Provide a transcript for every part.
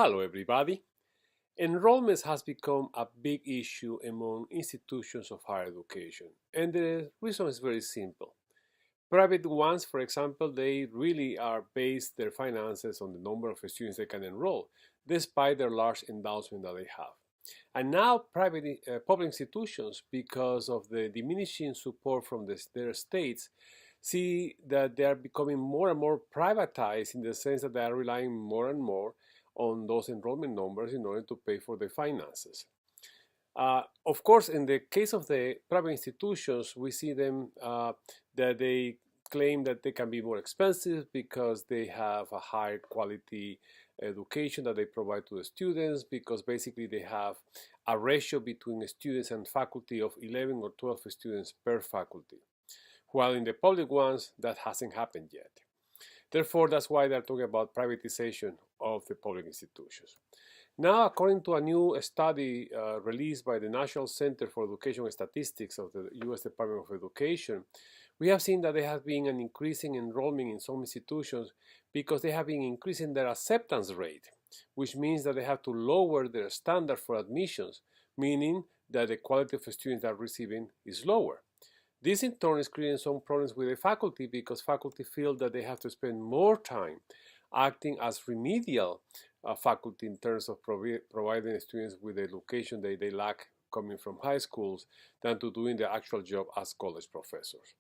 Hello everybody. Enrollments has become a big issue among institutions of higher education, and the reason is very simple. Private ones, for example, they really are based their finances on the number of students they can enroll, despite their large endowment that they have. And now public institutions, because of the diminishing support from their states, see that they are becoming more and more privatized in the sense that they are relying more and more on those enrollment numbers in order to pay for their finances. Of course, in the case of the private institutions, we see them that they claim that they can be more expensive because they have a higher quality education that they provide to the students, because basically they have a ratio between students and faculty of 11 or 12 students per faculty, while in the public ones that hasn't happened yet. Therefore, that's why they're talking about privatization of the public institutions. Now, according to a new study released by the National Center for Education Statistics of the U.S. Department of Education, we have seen that there has been an increasing enrollment in some institutions because they have been increasing their acceptance rate, which means that they have to lower their standard for admissions, meaning that the quality of students that are receiving is lower. This in turn is creating some problems with the faculty because faculty feel that they have to spend more time acting as remedial faculty in terms of providing students with the education that they lack coming from high schools than to doing the actual job as college professors.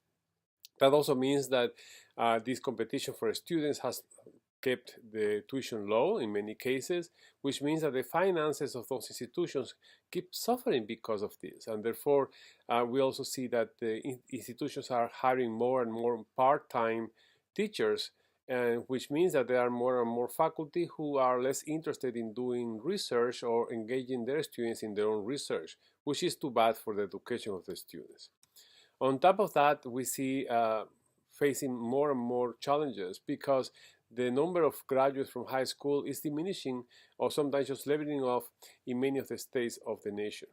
That also means that this competition for students has kept the tuition low in many cases, which means that the finances of those institutions keep suffering because of this. And therefore, we also see that the institutions are hiring more and more part-time teachers, which means that there are more and more faculty who are less interested in doing research or engaging their students in their own research, which is too bad for the education of the students. On top of that, we see facing more and more challenges because the number of graduates from high school is diminishing or sometimes just leveling off in many of the states of the nation.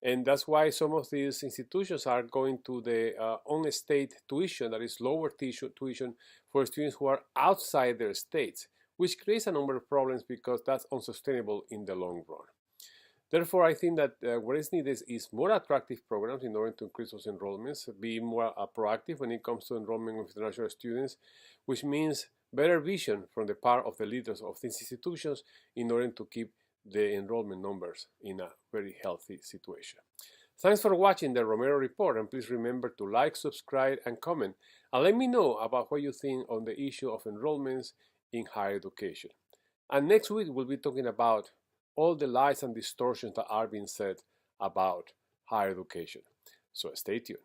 And that's why some of these institutions are going to the on-state tuition, that is lower tuition for students who are outside their states, which creates a number of problems because that's unsustainable in the long run. Therefore, I think that what is needed is more attractive programs in order to increase those enrollments, be more proactive when it comes to enrollment of international students, which means better vision from the part of the leaders of these institutions in order to keep the enrollment numbers in a very healthy situation. Thanks for watching the Romero Report, and please remember to like, subscribe, and comment, and let me know about what you think on the issue of enrollments in higher education. And next week we'll be talking about all the lies and distortions that are being said about higher education. So stay tuned.